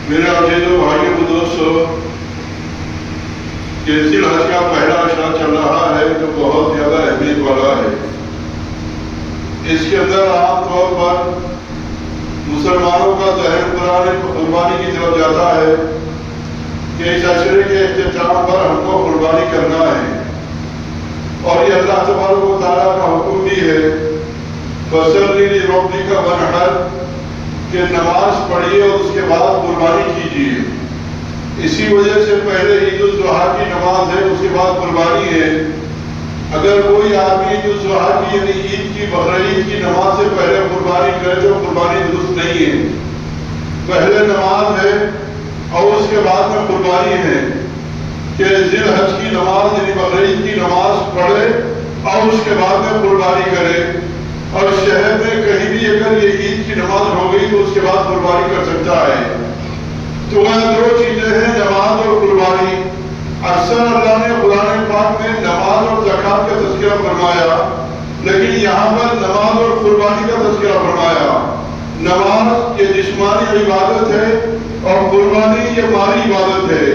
میرے عزیزو بھائیو دوستو، کہ ذی الحج کا پہلا عشرہ چل رہا ہے جو بہت زیادہ اہمیت والا ہے۔ اس کے اندر عام طور پر مسلمانوں کا ذہن قربانی کی طرف جاتا ہے کہ اس عشرے کے اختتام پر ہم کو قربانی کرنا ہے، اور یہ اللہ تبارک و تعالیٰ کا حکم بھی ہے فَصَلِّ لِرَبِّكَ وَانْحَرْ، کہ نماز پڑھیے اور اس کے بعد قربانی کیجیے۔ اسی وجہ سے پہلے عید الاضحیٰ کی نماز ہے، اس کے بعد قربانی ہے۔ اگر کوئی آدمی عید الاضحیٰ کی یعنی عید کی بقرعید کی نماز سے پہلے قربانی کرے تو قربانی درست نہیں ہے۔ پہلے نماز ہے اور اس کے بعد میں قربانی ہے، کہ ذی الحج کی نماز یعنی بقرعید کی نماز پڑھے اور اس کے بعد میں قربانی کرے، اور شہر میں کہیں بھی اگر یہ عید کی نماز ہو گئی تو اس کے بعد قربانی کر سکتا ہے۔ تو وہ دو چیزیں ہیں، نماز اور قربانی۔ اکثر اللہ نے قرآن پاک میں نماز اور زکوٰۃ کا تذکرہ فرمایا، لیکن یہاں پر نماز اور قربانی کا تذکرہ فرمایا۔ نماز یہ جسمانی عبادت ہے اور قربانی یہ مالی عبادت ہے۔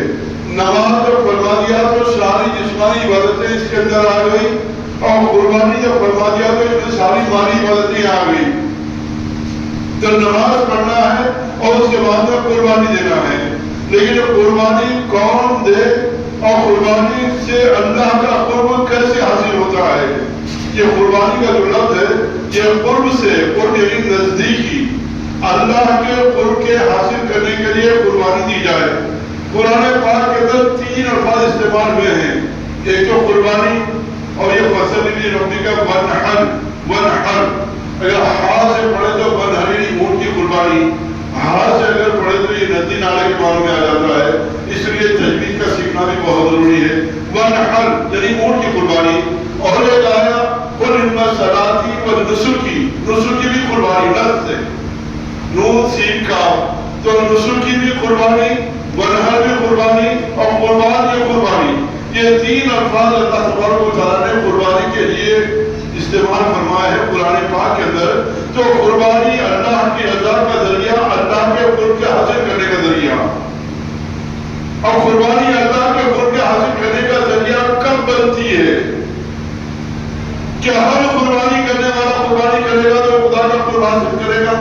نماز جو فرما دیا تو ساری جسمانی عبادتیں اس کے اندر آ گئی، اور قربانی جب فرما دیا تو اس میں ساری مالی عبادتیں آ گئی۔ تو نماز پڑھنا ہے اور اس کے بعد میں قربانی دینا ہے، لیکن قربانی کون دے اور قربانی سے اللہ کا قرب کیسے حاصل ہوتا ہے؟ یہ قربانی کا جو لفظ ہے یہ قرب سے، قرب یعنی نزدیکی، اللہ کے قرب کے حاصل کرنے کے لیے قربانی دی جائے۔ قرآن پاک کے اندر 3 الفاظ استعمال ہوئے ہیں، ایک تو قربانی اور یہ فَصَلِّ لِرَبِّكَ وَانْحَرْ۔ اگر ہاتھ سے پڑھے تو وانحر یعنی اونٹ کی قربانی، ہاتھ سے اگر پڑھے تو یہ ندی نالے کے معنی میں آ جاتا ہے، اس لیے تجوید کا سیکھنا بھی بہت ضروری ہے۔ وانحر یعنی اونٹ کی قربانی، اور ایک آیا قُلْ إِنَّ صَلَاتِي وَنُسُكِي، نسک کی بھی قربانی، لفظ سے نون سین کا، تو نسک کی بھی قربانی، وانحر بھی قربانی اور قربان کی قربانی۔ یہ 3 الفاظ اللہ تبارک و تعالیٰ نے قربانی کے لیے استعمال فرمایا ہے قرآن پاک کے اندر۔ تو قربانی اللہ کی رضا کا ذریعہ، اللہ کے قرب کے حاصل کرنے کا ذریعہ، اور قربانی اللہ کے قرب کے حاصل کرنے کا ذریعہ کب بنتی ہے؟ کیا ہر قربانی کرنے والا قربانی کرے گا تو خدا کا قرب حاصل کرے گا؟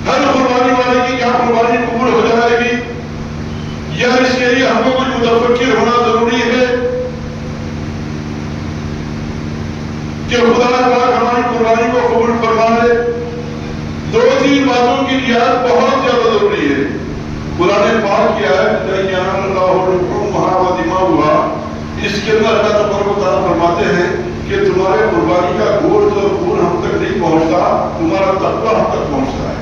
ہر قربانی والے کی کیا قربانی قبول ہو جائے گی؟ یا اس کے لیے ہم کو کچھ متفکر ہونا ضروری ہے کہ خدا پاک ہماری قربانی کو قبول فرما لے؟ 2-3 باتوں کی رعایت بہت زیادہ ضروری ہے۔ قرآن پاک کی آیت لَن يَنَالَ اللَّهُ لُحُومَهَا وَدِمَاؤُهَا، اس کے اندر اللہ تبارک و تعالیٰ فرماتے ہیں کہ تمہارے قربانی کا گوشت اور خون ہم تک نہیں پہنچتا، تمہارا تقویٰ ہم تک پہنچتا ہے۔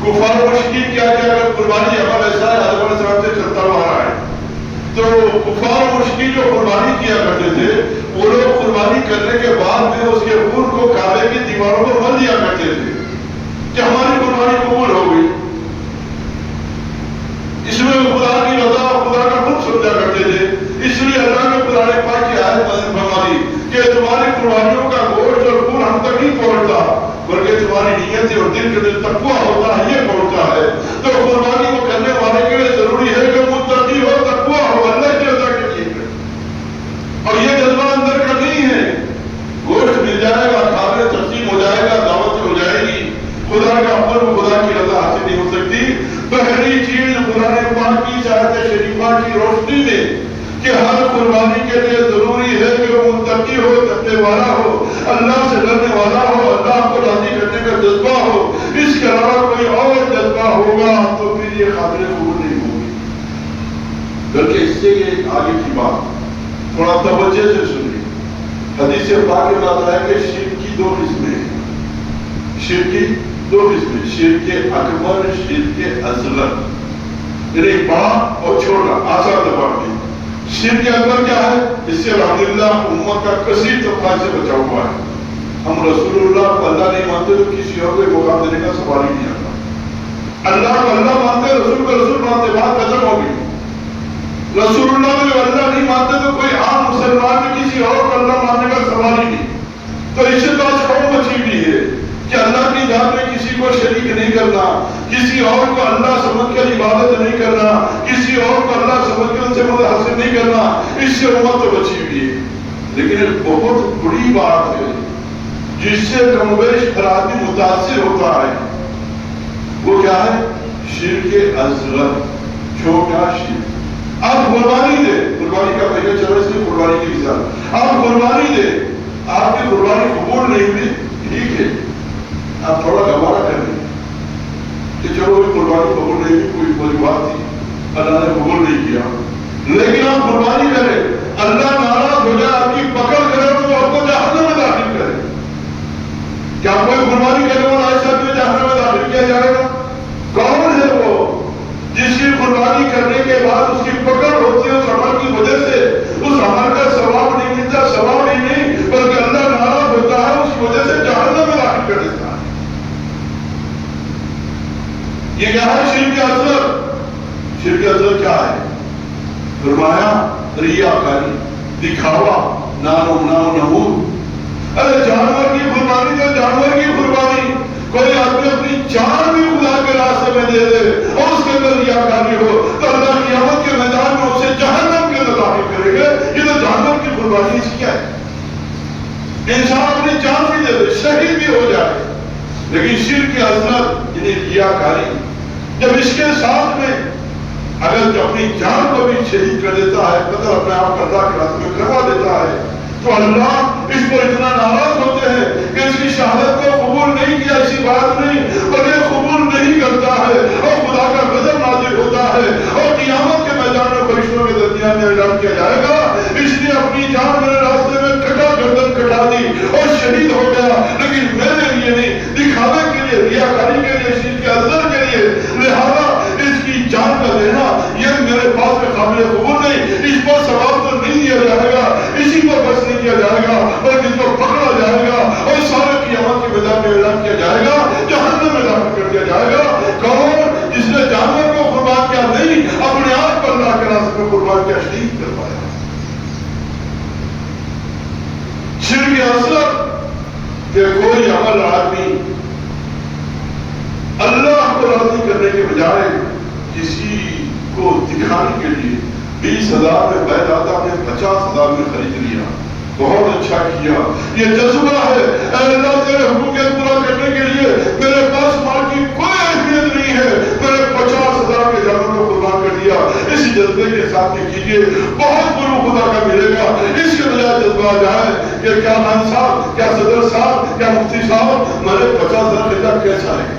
کفار مشرکین کیا اگر قربانی عمل ایسا ہے آدم علیہ السلام سے چلتا ہوا رہا ہے، تو کفار مشرکین جو قربانی کیا کرتے تھے وہ لوگ قربانی کرنے کے بعد میں اس کے خون کو کعبے کی دیواروں پر مل دیا کرتے تھے کہ ہماری قربانی قبول ہو گئی۔ اس میں خدا کی رضا اور خدا کا حکم سمجھا کرتے تھے، اس لیے اللہ نے قرآن پاک کی آیت فرما دی کہ تمہاری قربانیوں کا گوشت اور خون ہم تک نہیں پہنچتا، بلکہ تمہاری نیت اور دل کے دل تقویٰ ہوتا ہے، یہ پہنچتا ہے۔ تو قربانی کو کرنے والے کے لیے ضروری ہے کہ متقی ہو، تقویٰ ہو، اللہ کی رضا کے لیے، اور یہ جذبہ اندر کا نہیں ہے۔ گوشت مل جائے گا، کھانے تقسیم ہو جائے گا، دعوت ہو جائے گی، خدا کا حکم، خدا کی رضا حاصل نہیں ہو سکتی۔ پہلی چیز قرآن پاک کی آیت شریفہ کی روشنی میں کہ ہر قربانی کے لیے ضروری ہے کہ وہ متقی ہو، تقوی والا ہو، اللہ سے ڈرنے والا ہو، اللہ کو راضی کرنے کا جذبہ ہو۔ اس کے علاوہ کوئی اور جذبہ ہوگا تو پھر یہ قابل قبول نہیں ہوگی۔ بلکہ اس سے یہ آگے کی بات تھوڑا توجہ سے سنیے۔ حدیث پاک میں آتا ہے کہ شرک کی 2 قسمیں ہیں، شرک کی 2 قسمیں، شرک اکبر، شرک اصغر، یعنی بڑا اور چھوٹا، آسان زبان میں۔ شرک اکبر کیا ہے؟ اس سے الحمدللہ امت کا کثیر طبقہ سے بچا ہوا ہے۔ ہم رسول اللہ کو اللہ نہیں مانتے تو کسی اور کو مقام دینے کا سوال ہی نہیں آتا۔ اللہ کو اللہ مانتے، رسول کو رسول مانتے، بات ختم ہو گئی۔ رسول اللہ کو اللہ نہیں مانتے تو کوئی عام مسلمان میں کسی اور کو اللہ ماننے کا سوال ہی نہیں۔ تو اس سے بات قوم بچی ہوئی ہے کہ اللہ کی ذات میں کسی کو شریک شریک نہیں کرنا، کسی اور کو اللہ سمجھ کر عبادت نہیں کرنا، کسی اور کو اللہ سمجھ کر ان سے مدد حاصل نہیں کرنا، اس سے امت تو بچی ہوئی ہے۔ لیکن ایک بہت بڑی بات ہے جس سے کم بیش ہر آدمی متاثر ہوتا ہے، وہ کیا ہے؟ شرک اصغر، چھوٹا شرک۔ آپ قربانی دے، قربانی کا پہلے چلو اس لیے قربانی کی مثال، آپ قربانی دے، آپ کی قربانی قبول نہیں ہوئی، ٹھیک ہے، آپ تھوڑا گوارا کر لیں کہ چلو قربانی قبول نہیں ہوئی، کوئی وجوہات تھی، اللہ نے قبول نہیں کیا، لیکن آپ قربانی کریں، اللہ ناراض ہو جائے، آپ کی پکڑ کرے تو آپ کو جہنم میں داخل کرے۔ کیا کوئی قربانی کرنے والا ایسا بھی جہنم میں داخل کیا جائے گا؟ کون ہے وہ جس کی قربانی کرنے کے بعد اس کی پکڑ ہوتی ہے اس عمل کی وجہ سے، اس عمل کا ثواب نہیں ملتا، ثواب ہی نہیں بلکہ اللہ ناراض ہوتا ہے، اس کی وجہ سے جہنم میں داخل کر دیتا ہے۔ یہ کیا ہے؟ شرک اصغر۔ شرک اصغر کیا ہے؟ فرمایا ریاکاری، دکھاوا، نمود۔ ارے جانور کی قربانی تو جانور کی قربانی، کوئی آدمی اپنی جان بھی خدا کے راستے میں دے دے اور اس کے اندر ریاکاری ہو تو اللہ قیامت کے میدان میں اسے جہنم کے اندر داخل کرے گا۔ یہ تو جانور کی قربانی اس کیا ہے؟ انسان اپنی جان بھی دے دے، شہید بھی ہو جائے، لیکن شرک اصغر یعنی ریاکاری، جب اس کے ساتھ میں اگر جو اپنی جان کو بھی شہید کر دیتا ہے، قتل اپنے آپ اللہ کے راستے میں کروا دیتا ہے، تو اللہ اس پر اتنا ناراض ہوتے ہیں کہ اس کی شہادت کو قبول نہیں کیا، اسی بات نہیں بلکہ قبول نہیں کرتا ہے اور خدا کا غضب نازل ہوتا ہے اور قیامت کے میدان میں فرشتوں کے درمیان میں اعلان کیا جائے گا، اس نے اپنی جان میرے راستے میں کٹا، گردن کٹا دی اور شہید ہو گیا، لیکن میرے لیے نہیں، دکھاوے کے لیے، ریاکاری کے لیے، شرک اصغر کے لیے، لہذا اس کی جان کا دینا یہ میرے پاس میں قابل قبول نہیں، اس پر ثواب تو نہیں دیا جائے گا، اسی پر بس نہیں کیا جائے گا بلکہ اس کو پکڑا جائے گا اور سارے قیامت کے میدان میں اعلان کیا جائے گا، جہنم میں داخل کر دیا جائے گا۔ کون؟ جس نے جانور کو قربان کیا نہیں، اپنے آپ کو اللہ کے راستے میں قربان کیا، شہید کر پایا۔ شرک اصغر کہ کوئی عمل آدمی اللہ کو راضی کرنے کے بجائے کسی کو دکھانے کے لیے 20,000 میں بیع داتا نے 50,000 میں خرید لیا، بہت اچھا کیا، یہ جذبہ ہے، اے اللہ تیرے حقوق پورا کرنے کے لیے میرے پاس مال کی کوئی اہمیت نہیں ہے، میں نے 50,000 کے جانور کو قربان کر دیا، اسی جذبے کے ساتھ میں کیجیے، بہت بڑا خدا کا ملے گا۔ اس کے بجائے جذبہ آ جائے کہ کیا خان صاحب، کیا صدر صاحب، کیا مفتی صاحب، میں نے 50,000 خریدا، کیسا ہے؟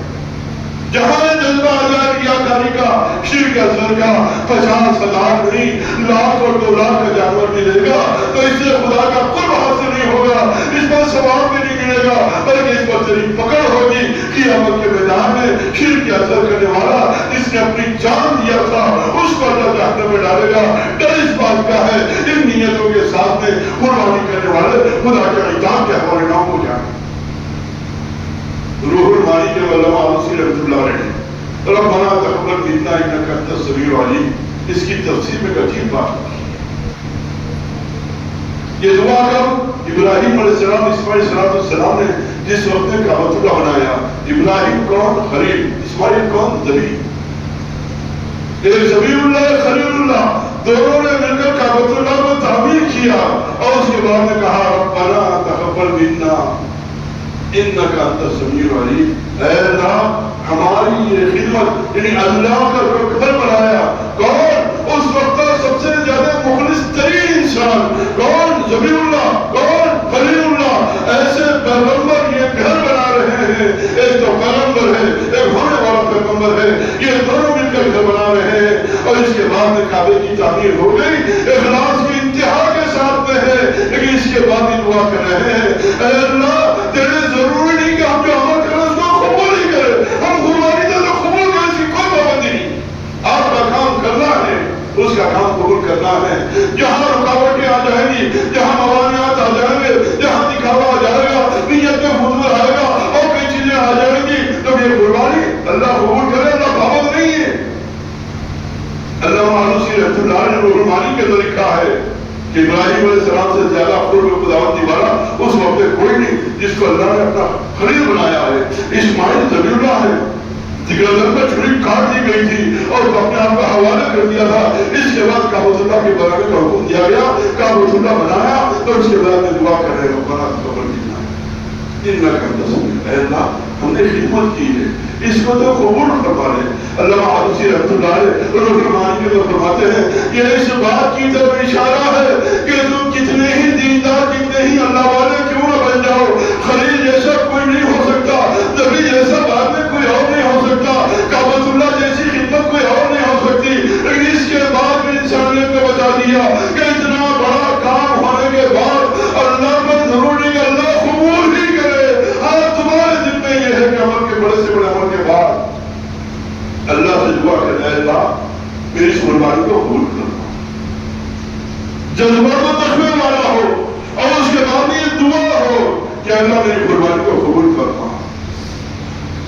جہاں جذبہ آ جائے ریاکاری کا، شرک اصغر کا، 50,000 نہیں، لاکھ اور 2 لاکھ کا جانور ملے گا تو اس سے خدا کا قرب حاصل نہیں ہوگا، اس پر ثواب بھی نہیں ملے گا بلکہ اس پر تیری پکڑ ہوگی قیامت کے میدان میں۔ شرک اصغر کرنے والا جس نے اپنی جان دیا تھا اس کو اللہ جہنم میں ڈالے گا۔ ڈر اس بات کا ہے ان نیتوں کے ساتھ میں قربانی کرنے والے خدا کے عذاب کے حوالے نہ ہو جائیں۔ روح المانی کے علامہ آلوسی رحمۃ اللہ علیہ ربنا تقبل منا انک انت السمیع العلیم، اس کی تفسیر میں ایک عجیب بات ہے۔ یہ دعا کب ابراہیم علیہ السلام، اسماعیل علیہ السلام نے جس وقت میں کعبۃ اللہ بنایا، ابراہیم کون؟ خلیل، اسماعیل کون؟ ذبیح، ایک ذبیح اللہ، خلیل اللہ، دونوں نے مل کر کعبۃ اللہ کو تعمیر کیا اور اس کے بعد میں کہا ربنا تقبل منا انک انت السمیع العلیم، اے اللہ ہماری یہ خدمت، یعنی اللہ کا گھر بنایا، کون؟ اس وقت کا سب سے زیادہ مخلص ترین انسان، کون؟ ذبیح اللہ، کون؟ خلیل اللہ، ایسے پیغمبر یہ گھر بنا رہے ہیں، ایک تو پیغمبر ہے، ایک ہونے والا پیغمبر ہے، یہ دونوں مل کر گھر بنا رہے ہیں اور اس کے بعد میں کعبے کی تعمیر ہو گئی، اخلاص کی انتہا کے ساتھ میں ہے، لیکن اس کے بعد بھی دعا کر رہے ہیں اے اللہ تیرے ضروری نہیں کہ ہم جو عمل کریں اس کو قبول ہی کریں، ہم قربانی دے تو قبول کریں، اس کی کوئی پابندی نہیں، آپ کا کام کرنا ہے، اس کا کام قبول کرنا ہے۔ جہاں رکاوٹیں آ جائیں گی، جہاں موانعات آ جائیں گے، جہاں دکھاوا آ جائے گا، نیت میں فضول آئے گا اور کئی چیزیں آ جائیں گی، تو یہ قربانی اللہ قبول کرے، اللہ پابند نہیں ہے۔ علامہ آلوسی رحمۃ اللہ علیہ نے روح المانی کے اندر لکھا ہے کہ ابراہیم علیہ السلام سے زیادہ قرب خداوندی والا اس وقت کوئی نہیں جس کو اللہ نے اپنا خلیل بنایا ہے۔ اسماعیل ذبیح اللہ ہے، کاٹ دی گئی تھی اور اپنے آپ کا حوالہ کر دیا تھا. اس کے بعد کعبۃ اللہ کے بنانے کا حکم دیا گیا, کعبۃ اللہ بنایا تو اس کے بعد میں دعا کر رہے ہو بنا قبر کی اے اللہ ہم نے خدمت کی ہے, اس کو تو قبول فرما لے. علامہ عروسی رحمۃ اللہ علیہ رحمانی کے لوگ فرماتے ہیں یہ اس بات کی طرف اشارہ ہے کہ تم کتنے ہی دیندار کتنے ہی اللہ والے کیوں نہ بن جاؤ, خلیل جیسا کوئی نہیں ہو سکتا, نبی جیسا بعد میں کوئی اور نہیں ہو سکتا, کعبۃ اللہ جیسی خدمت کوئی اور نہیں ہو سکتی, لیکن اس کے بعد بھی انسانیت کو بتا دیا کہ اتنا بڑا کام ہونے کے بعد اللہ پر ضروری کہ اللہ قبول ہی کرے. تمہارے دل میں یہ ہے کہ عمل کے بڑے سے بڑے عمل کے بعد اللہ سے دعا کرنا ہے اللہ میری اس قربانی کو قبول کرنا, جذبہ تو تقوی والا ہو اور اس کے بعد یہ دعا ہو کہ اللہ میری قربانی کو قبول کرنا.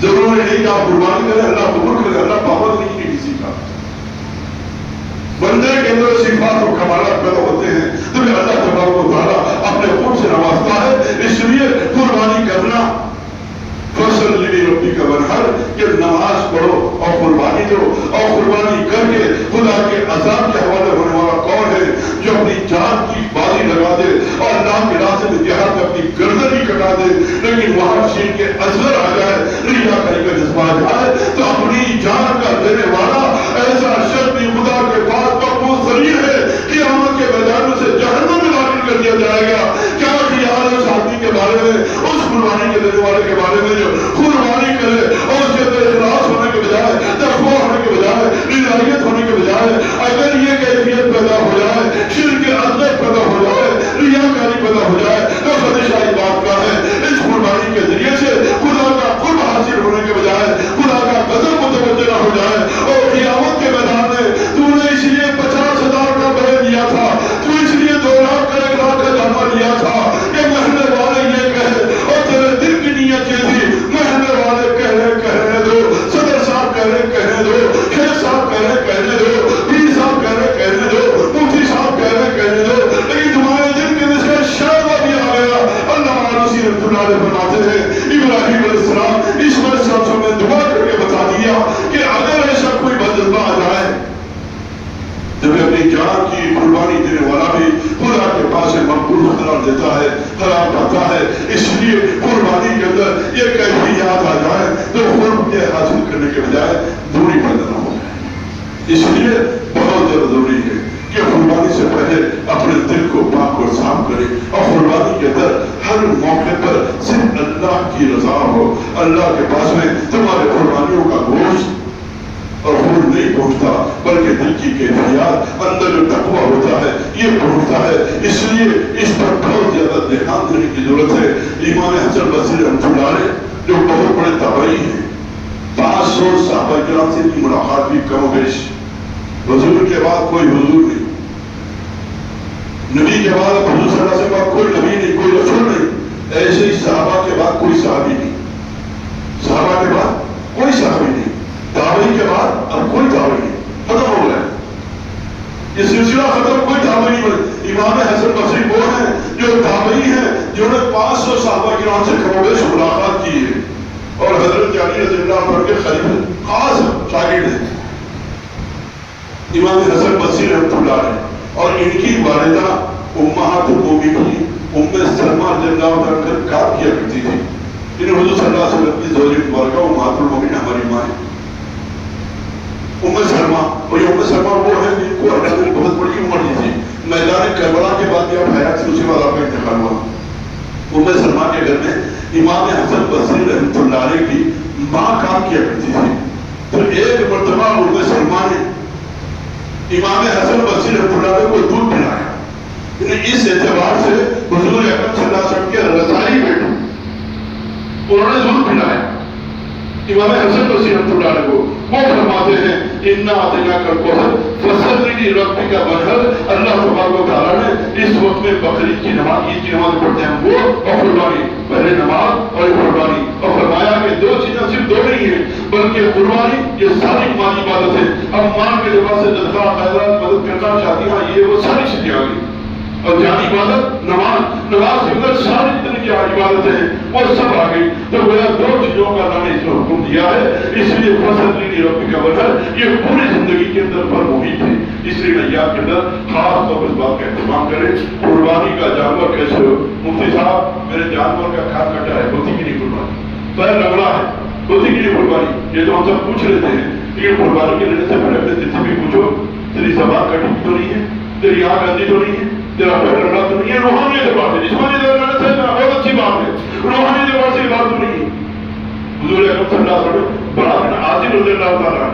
ضروری نہیں کہ آپ قربانی کریں اللہ قبول کرے, اللہ پابند نہیں ہے کسی کا. بندے کے اندر صفات و کمالات پیدا ہوتے ہیں تو اللہ تبارک و تعالیٰ اپنے خود سے نوازتا ہے. اس لیے قربانی کرنا فصل لبی ربی کا بنہر کہ نماز پڑھو اور قربانی دو, اور قربانی کر کے خدا کے عذاب کے حوالے ہونے والا کون ہے جو اپنی جان کی بازی لگا دے اور اللہ کے راستے میں جہاد میں اپنی گردن ہی کٹا دے, لیکن وہاں شیر کے اثر آ جائے, ریاکاری کا جذبہ آ جائے تو اپنی جان کا دینے والا ایسا شخص بھی خدا کے پاس مقبول ضریر ہے کہ قیامت کے میدان میں سے جہنم میں داخل کر دیا جائے گا. کیا خیال ہے اس آدمی کے بارے میں, اس قربانی کے دینے والے کے بارے میں جو قربانی کرے اور اس کے اندر اخلاص ہونے کے بجائے, تقویٰ ہونے کے بجائے, رضایت ہونے کے بجائے اگر یہ کیفیت پیدا ہو جائے, شرک اصغر پیدا ہو جائے, ریاکاری پیدا ہو جائے تو خدشہ اس بات کا ہے اس قربانی کے ذریعے سے خدا کا قرب حاصل ہونے کے بجائے خدا کا غضب متوجہ نہ ہو جائے. اور قیامت کے میدان میں تو نے اس لیے 50,000 کا بیع دیا تھا, تو اس لیے 2 لاکھ کا 1 لاکھ کا جامع لیا تھا کہ محلے والے یہ کہے, اور تیرے دل کی نیت یہ تھی محلے والے کہنے دو, صدر صاحب کہنے دو, شیخ صاحب کہنے دو, پیر صاحب کہنے دو, مفتی صاحب کہنے دو, لیکن تمہارے دل کے اندر کا شعبہ بھی آ گیا. اللہ علیہ رحمۃ اللہ علیہ فرماتے ہیں ابراہیم علیہ السلام اسماعیل السلام نے دعا کر کے بتا دیا کہ اگر ایسا کوئی بدجذبہ آ جائے جب اپنی جان کی قربانی دینے والا بھی خدا کے پاس مقبول قرار دیتا ہے, قرار پاتا ہے, اس لیے قربانی کے اندر یہ کیفیات آ جائے تو قرب کے حاصل کرنے کے بجائے دوری پیدا نہ ہو جائے. اس لیے بہت زیادہ ضروری ہے کہ قربانی سے پہلے اپنے دل کو پاک اور صاف کرے, اور قربانی کے اندر ہر موقع پر صرف اللہ کی رضا ہو. اللہ کے پاس میں تمہارے قربانیوں کا گوشت اور خون نہیں پہنچتا بلکہ دل کی کیفیات اندر جو تقویٰ ہوتا ہے یہ پہنچتا ہے. اس لیے اس پر بہت زیادہ دھیان دینے کی ضرورت ہے. امام حسن بصری رحمۃ اللہ علیہ جو بہت بڑے تابعی ہیں, 500 صحابہ کرام سے کی ملاقات بھی کم و بیش, حضور کے بعد کوئی حضور نہیں, نبی کے بعد حضور صلی اللہ علیہ وسلم کا کوئی نبی نہیں, کوئی رسول نہیں, ایسے ہی صحابہ کے بعد کوئی صحابی نہیں, صحابہ کے بعد کوئی صحابی نہیں, تابعی کے بعد اب کوئی تابعی نہیں, ختم ہو گیا یہ سلسلہ ختم, کوئی تابعی نہیں بنے. امام حسن بصری وہ ہیں جو تابعی ہیں جنہوں نے 500 صحابہ کرام سے کم و بیش ملاقات کی ہے, اور حضرت علی رضی اللہ عنہ کے قریب خاص شاگرد ہیں امام حسن بصری رحمۃ اللہ علیہ. اور ان کی والدہ امہات المومنین ام سلمہ رضی اللہ عنہ کا کام کیا کرتی تھی. انہیں حضور صلی اللہ علیہ وسلم کی زوجہ مبارکہ امہات المومنین ہماری ماں ہے ام سلمہ. اور یہ ام سلمہ وہ ہے جن کو اللہ نے بہت بڑی عمر دی تھی, میدان کربلا کے بعد جب حیات سے اسی بعد آپ کا انتقال ہوا. ام سلمہ کے گھر میں امام حسن بصری رحمۃ اللہ علیہ کی ماں کام کیا کرتی تھی. تو ایک مرتبہ ام سلمہ نے امام حسن بصری رحمۃ اللہ علیہ کو دودھ پلایا. اس اعتبار سے حضور اکرم صلی اللہ علیہ وسلم کے رضائی بیٹے انہوں نے دودھ پلایا امام حسن بصری رحمۃ اللہ علیہ کو. وہ فرماتے ہیں انا اعطیناک الکوثر فصلی لربک وانحر. اللہ تبارک و تعالیٰ نے اس وقت میں بقرعید کی نماز, عید کی نماز پڑھتے ہیں وہ اور قربانی, پہلے نماز اور قربانی, اور فرمایا کہ 2 چیزیں صرف 2 نہیں ہیں بلکہ قربانی یہ ساری مالی عبادت ہے. اب مان کے لباس سے صدقہ خیرات مدد کرنا چاہتی ہیں یہ وہ ساری چیزیں آ گئی. اور جان عبادت نماز کے اندر ساری جتنی کیا عبادت ہے وہ سب آ گئی. تو گویا دو چیزوں کا اللہ نے اس میں حکم دیا ہے. اس لیے فصل ربی کا وطن یہ پوری زندگی کے اندر پر محیط ہے. اس لیے نیا کے اندر خاص طور پر اس بات کا اہتمام کریں. قربانی کا جانور کیسے ہو؟ مفتی صاحب میرے جانور کا کھان کٹا ہے، ہوتی کی نہیں قربانی؟ پیر لگڑا ہے، ہوتی کی نہیں قربانی؟ یہ تو ہم سب پوچھ لیتے ہیں، لیکن قربانی کے لینے سے پہلے اپنے دل سے بھی پوچھو تیری زبان کٹی تو نہیں ہے، تیری آنکھ گندی تو نہیں ہے، تیرا پیر لگڑا تو نہیں ہے. روحانی اعتبار سے، جسمانی اعتبار سے بہت اچھی بات ہے، روحانی اعتبار سے یہ بات تو نہیں ہے. حضور اکرم صلی اللہ علیہ وسلم برابر عاصم رضی اللہ تعالیٰ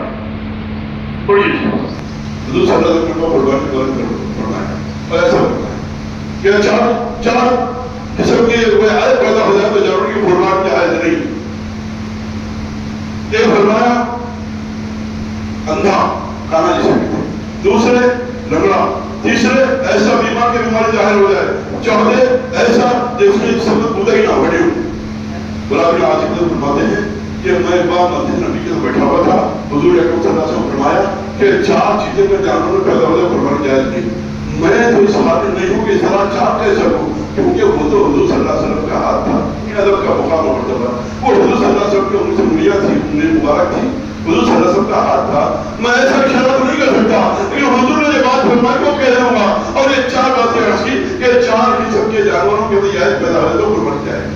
بڑی اچھی بات. حضور صلی اللہ علیہ وسلم کو قربانی کے بارے میں فرمایا اور ایسا ہوتا ہے کہ چار قسم کی کوئی آیت پیدا ہو جائے تو جانور کی قربان کی آیت نہیں. ایک فرمایا اندھا کانا جسے کہتے ہیں، دوسرے لنگڑا، تیسرے ایسا بیمار کی بیماری ظاہر ہو جائے، چوتھے ایسا جس میں سب بودا ہی نہ بڑھے ہو. برابر عاصم سے فرماتے ہیں کہ میں ایک بار مسجد نبی کے بیٹھا ہوا تھا، حضور اکرم صلی اللہ علیہ وسلم فرمایا کہ چار چیزیں میں جانور میں پیدا ہو جائے قربانی جائز نہیں. میں تو اس حال نہیں ہوں کہ اس طرح چار کیسے ہوں، کیونکہ وہ تو حضور صلی اللہ علیہ وسلم کا ہاتھ تھا، یہ ادب کا مقام و مرتبہ. وہ حضور صلی اللہ علیہ وسلم کی انگلی سے انگلیاں تھی، انگلی مبارک تھی، حضور صلی اللہ علیہ وسلم کا ہاتھ تھا. میں ایسا اشارہ تو نہیں کر سکتا، لیکن حضور نے یہ بات فرمائی کو کہہ دوں گا. اور یہ چار باتیں عرض کی کہ چار قسم کے جانوروں کے جائز پیدا ہو تو قربانی جائے.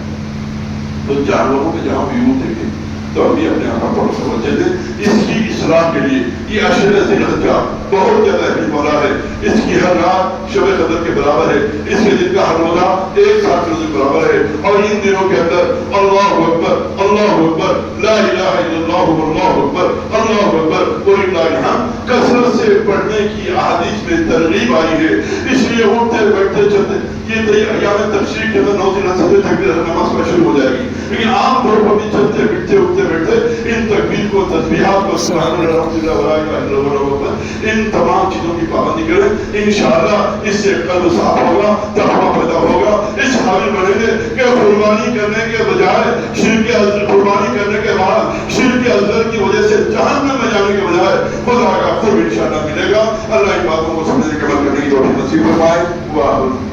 تو جانوروں کے جہاں ویو دیکھیں تو ابھی اپنے آپ پر سمجھے تھے اس کی اصلاح کے لیے یہ عشر ذی الحجہ بہت زیادہ اہم والا ہے. اس کی ہر رات شب قدر کے برابر ہے، اس کے دن کا ہر روزہ ایک ساتھ روزے کے برابر ہے. اور ان دنوں کے اندر اللہ اکبر لا الہ الا اللہ واللہ اکبر اللہ اکبر وللہ الحمد کثرت سے پڑھنے کی احادیث میں ترغیب آئی ہے. اس لیے اٹھتے بیٹھتے چلتے یہ ایام تشریق کے اندر 9 دن سے تکبیر نماز کا شروع ہو جائے گی، لیکن عام طور پر بھی چلتے پھرتے اٹھتے بیٹھتے ان تکبیر کو، تسبیحات کو، سبحان اللہ الحمد للہ ولا الہ الا اللہ واللہ اکبر، ان تمام چیزوں کی پابندی کریں. انشاءاللہ اس سے قلب صاف ہوگا، تقویٰ پیدا ہوگا. اس حال بنے گے کہ قربانی کرنے کے بجائے شرک قربانی کرنے کے بعد شرک اصغر کی وجہ سے جہنم میں جانے کے بجائے خدا کا قرب انشاءاللہ ملے گا. اللہ ان باتوں کو سمجھنے کے عمل کرنے کی توفیق نصیب فرمائے.